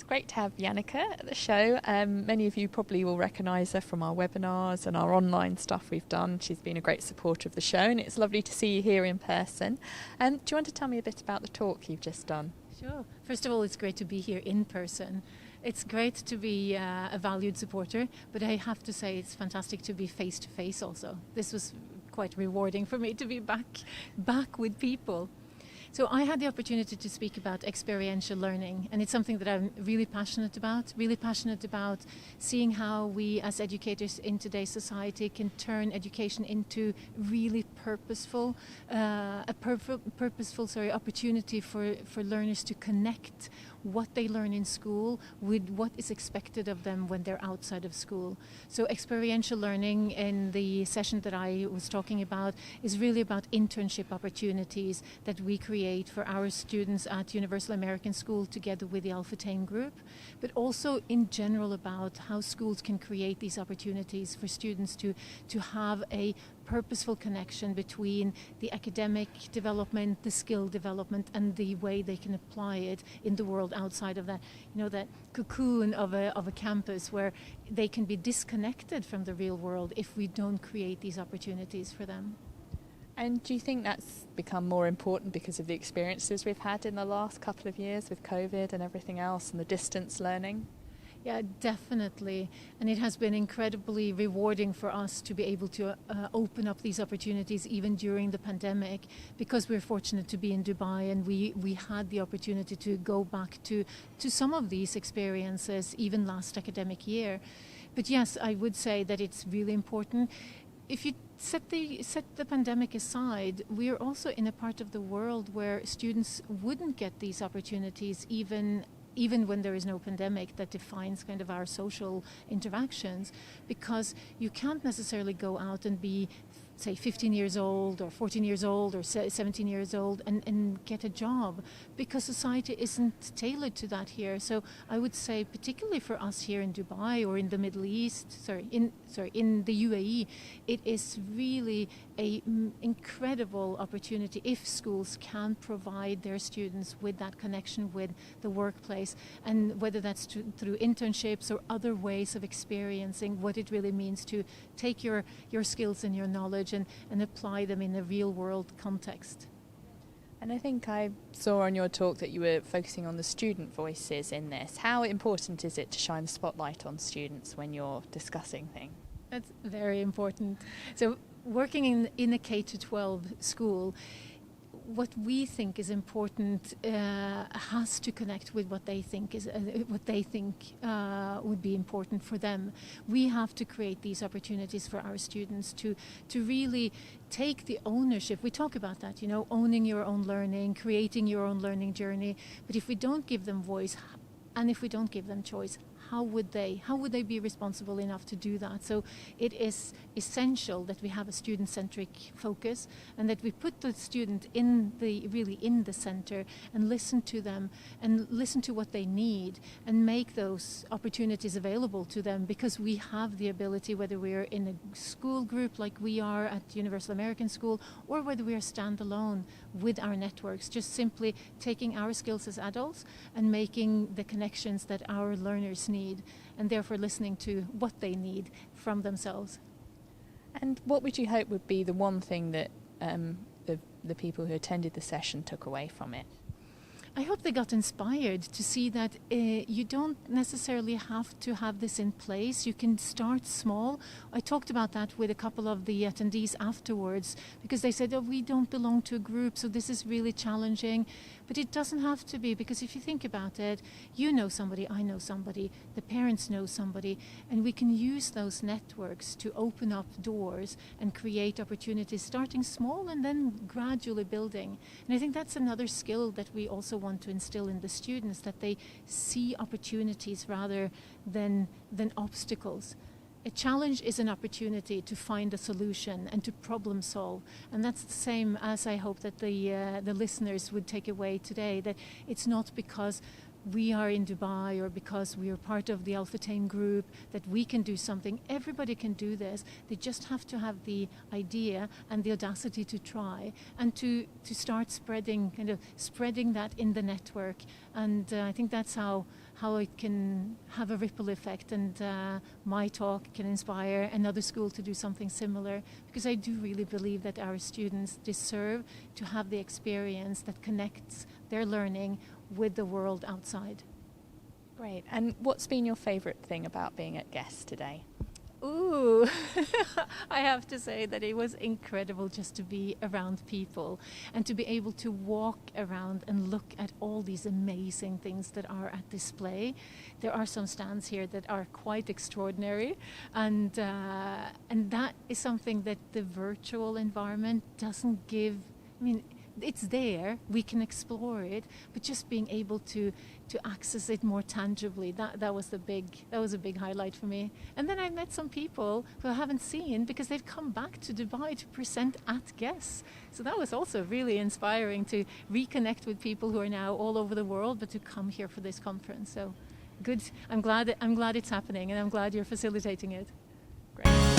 great to have Janecke at the show. Many of you probably will recognise her from our webinars and our online stuff we've done. She's been a great supporter of the show, and it's lovely to see you here in person. Do you want to tell me a bit about the talk you've just done? Sure. First of all, it's great to be here in person. It's great to be a valued supporter, but I have to say it's fantastic to be face to face also. This was quite rewarding for me to be back with people. So I had the opportunity to speak about experiential learning, and it's something that I'm really passionate about seeing how we as educators in today's society can turn education into really purposeful opportunity for learners to connect what they learn in school with what is expected of them when they're outside of school. So experiential learning in the session that I was talking about is really about internship opportunities that we create for our students at Universal American School together with the Alpha Tame Group, but also in general about how schools can create these opportunities for students to have a purposeful connection between the academic development, the skill development, and the way they can apply it in the world outside of that, that cocoon of a campus where they can be disconnected from the real world if we don't create these opportunities for them. And do you think that's become more important because of the experiences we've had in the last couple of years with COVID and everything else and the distance learning? Yeah, definitely. And it has been incredibly rewarding for us to be able to open up these opportunities even during the pandemic, because we're fortunate to be in Dubai and we had the opportunity to go back to some of these experiences even last academic year. But yes, I would say that it's really important. If you set the pandemic aside, we are also in a part of the world where students wouldn't get these opportunities even when there is no pandemic that defines kind of our social interactions, because you can't necessarily go out and be, say, 15 years old or 14 years old or 17 years old and get a job, because society isn't tailored to that here. So I would say, particularly for us here in Dubai or in the Middle East, in the UAE, it is really a incredible opportunity if schools can provide their students with that connection with the workplace, and whether that's through internships or other ways of experiencing what it really means to take your skills and your knowledge and apply them in a real world context. And I think I saw on your talk that you were focusing on the student voices in this. How important is it to shine the spotlight on students when you're discussing things? That's very important. So working in a K-12 school, what we think is important has to connect with what they think would be important for them. We have to create these opportunities for our students to really take the ownership. We talk about that, owning your own learning, creating your own learning journey. But if we don't give them voice, and if we don't give them choice, how would they be responsible enough to do that? So it is essential that we have a student-centric focus, and that we put the student really in the center and listen to them and listen to what they need and make those opportunities available to them, because we have the ability, whether we're in a school group like we are at Universal American School, or whether we are standalone with our networks, just simply taking our skills as adults and making the connections that our learners need, and therefore listening to what they need from themselves. And what would you hope would be the one thing that the people who attended the session took away from it? I hope they got inspired to see that you don't necessarily have to have this in place. You can start small. I talked about that with a couple of the attendees afterwards, because they said, we don't belong to a group, so this is really challenging. But it doesn't have to be, because if you think about it, you know somebody, I know somebody, the parents know somebody, and we can use those networks to open up doors and create opportunities, starting small and then gradually building. And I think that's another skill that we also want to instill in the students, that they see opportunities rather than obstacles. A challenge is an opportunity to find a solution and to problem solve. And that's the same as I hope that the listeners would take away today, that it's not because we are in Dubai or because we are part of the Alpha Team group that we can do something. Everybody can do this. They just have to have the idea and the audacity to try and to start spreading that in the network. And I think that's how it can have a ripple effect, and my talk can inspire another school to do something similar, because I do really believe that our students deserve to have the experience that connects their learning with the world outside. Great. And what's been your favourite thing about being at GESS today? Ooh, I have to say that it was incredible just to be around people and to be able to walk around and look at all these amazing things that are at display. There are some stands here that are quite extraordinary, and that is something that the virtual environment doesn't give. I mean, it's there, we can explore it, but just being able to access it more tangibly, that was a big highlight for me. And then I met some people who I haven't seen because they've come back to Dubai to present at GESS. So that was also really inspiring to reconnect with people who are now all over the world, but to come here for this conference. So good. I'm glad it's happening, and I'm glad you're facilitating it. Great.